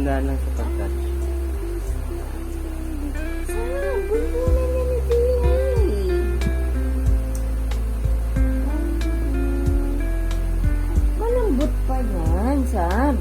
Dahan-dahan lang sa pag-touch. Sab, buntunan na ni Biay. Malambot pa yan, Sab.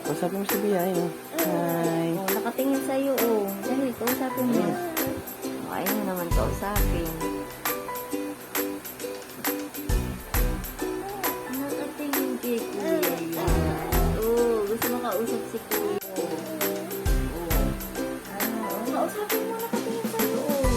Kausapin mo si Biyay, no? Hi. Oh, nakatingin sa'yo, oh. Dali, kausapin mo. Oh, ayaw mo naman kausapin. Nakatingin kay Kuya yan. Oh, gusto mo kausap si Kuya. Oh. Ano? Kausapin mo, nakatingin sa'yo, oh.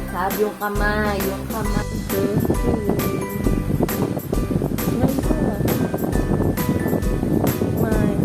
Sabi yung kamay, yung kamay. Smile ka. Smile.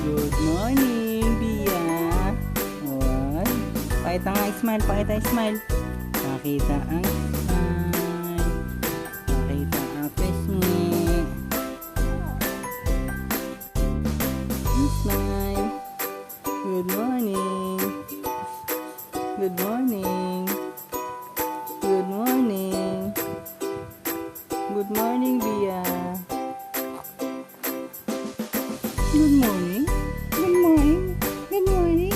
Good morning, Bia. What? Pakita nga smile, pakita ang smile. Pakita ang smile. Pakita ang pisngi. Smile. Good morning. Good morning. Good morning. Good morning, Bia. Good morning. Good morning. Good morning.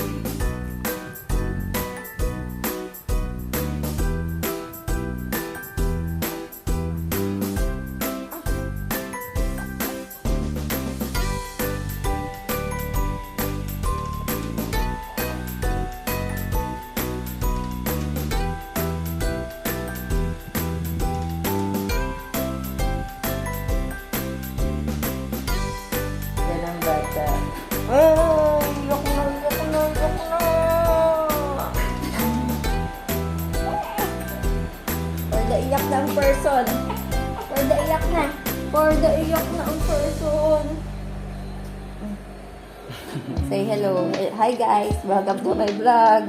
Yan ang bata. Ay, yok na, yok na, yok na. For the iyak na ang person. For the iyak na. For the iyak na ang person. Say hello. Hi guys, welcome to my vlog.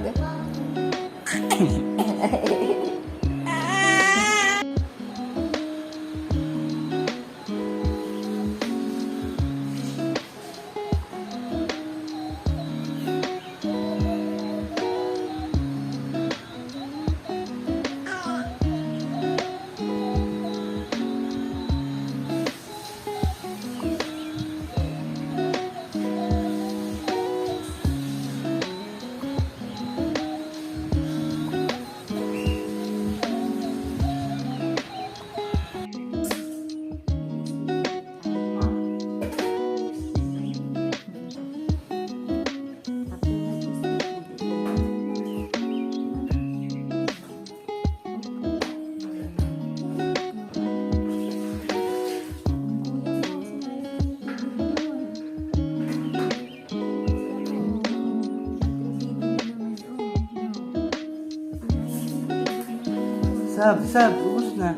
Sab, ubus na.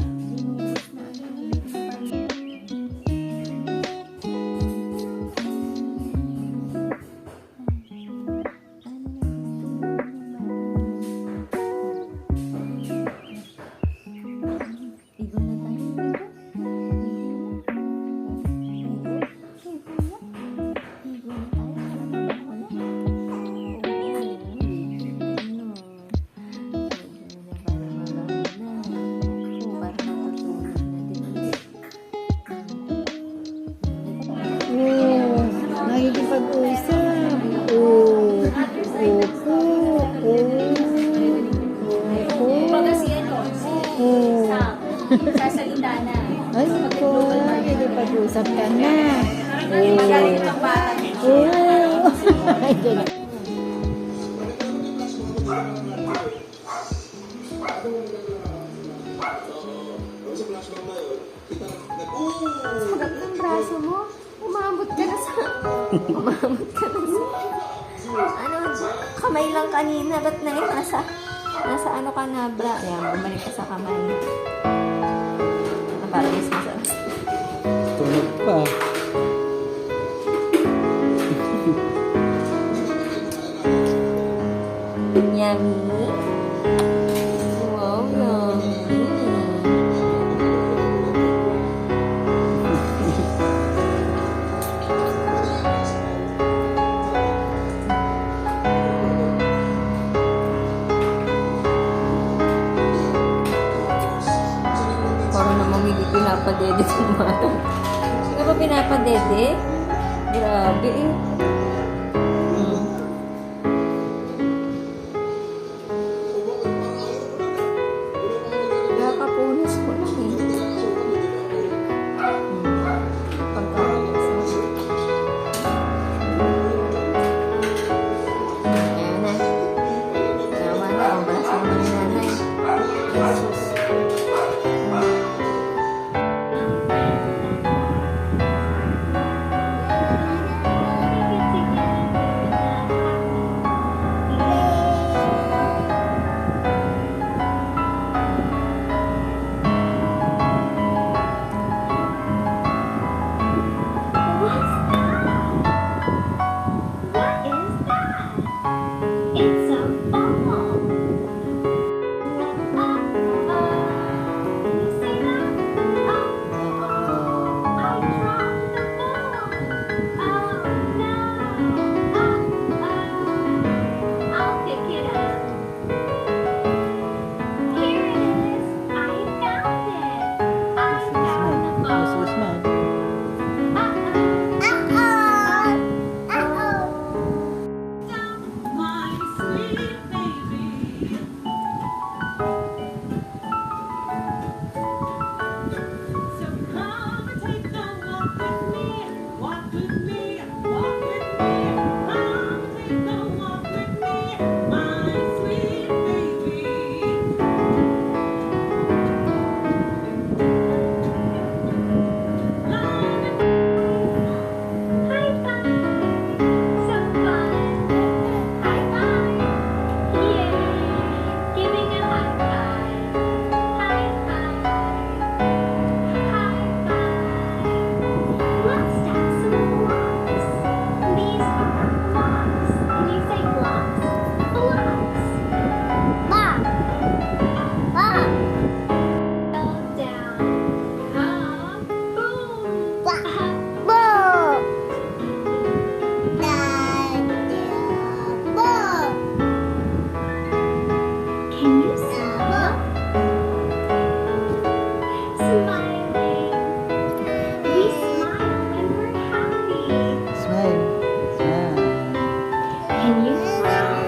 Sasalita na. Ay, ko. Pag-usap ka na. Magaling itong bata. Ay, dyan. Sarap ng braso mo. Umabot ka na sa... Umabot ka na sa... Ano, kamay lang kanina. Ba't na yun? Nasa ano ka na, bra? Ayan, bumalik ka sa kamay. Parang mas masarap. Tulog pa. Yummy. Wow, yummy. Parang namang hindi pinapadede sa mga. Hindi ba pinapadede? Grabe eh. Kakapunas ko lang eh. Pagkapunas. Ayan na. Tama na. O, balas naman ni nanay. Jesus. It's a ball. You say that? Oh, I dropped the ball. Oh no. I'll pick it up. Here it is. I found it. I found the ball. My sweet baby. So come and take a walk with me, walk with me, walk with me. Come and take a walk with me, my sweet baby. High five, so fun. High five, yay! Giving a high five, high five, high five. Let's stack some blocks. These are blocks. Can you say blocks? Blocks. Block. Block. Fell down. Boom. Can you smile? Smiling. We smile when we're happy. Smile. Smile. Can you smile?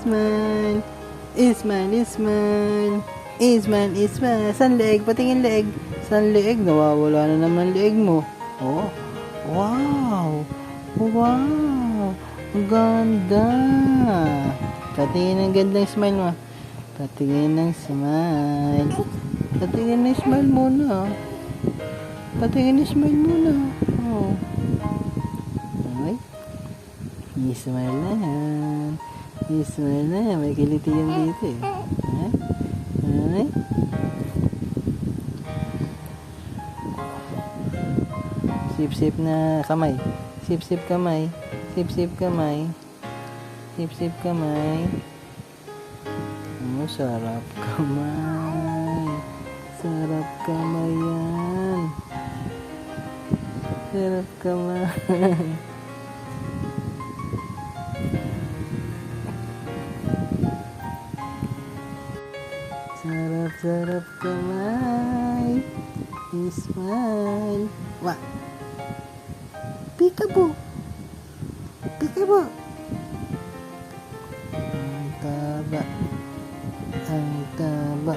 Smile. Smile, smile. Smile, smile. Saan leeg? Patingin leeg. Saan leeg? Nawawala na naman leeg mo. Oh. Wow. Wow. Ang ganda. Patingin ng gandang smile mo. Patingin ng smile. Patingin ng smile muna. Patingin ng smile muna. Oh. Ay. Ismail na yan. Ismail na yan. May kiliti yan dito eh. Ha? Ay? Sip-sip na kamay. Sip-sip kamay. Sip-sip kamay. Sip-sip kamay. Oh, sarap kamay. Sarap kamay yan. Sarap kamay. Sarap kamay. Ismail. Wah. Peekaboo. Peekaboo. Ang taba. Ang taba.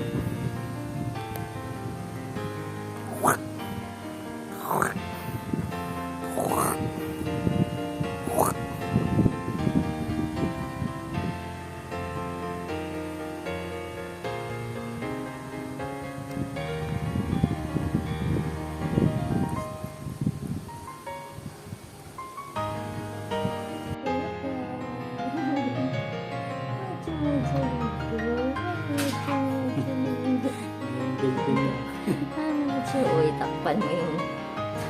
Uy, takpan mo yung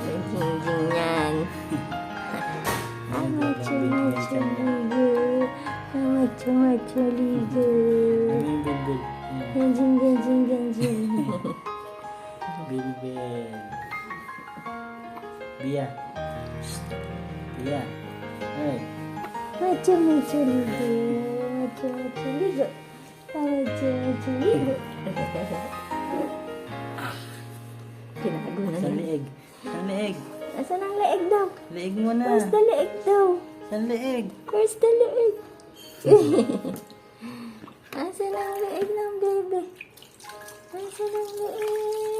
jingjing niyan. Bilbel. Bia. Bia. Hey. Tinago na Sa niya. leeg. Sa leeg. Asan ang leeg daw? Leeg mo na. Where's the leeg daw? Sa leeg. Where's the leeg? Asan ang leeg ng baby? Asan ang leeg?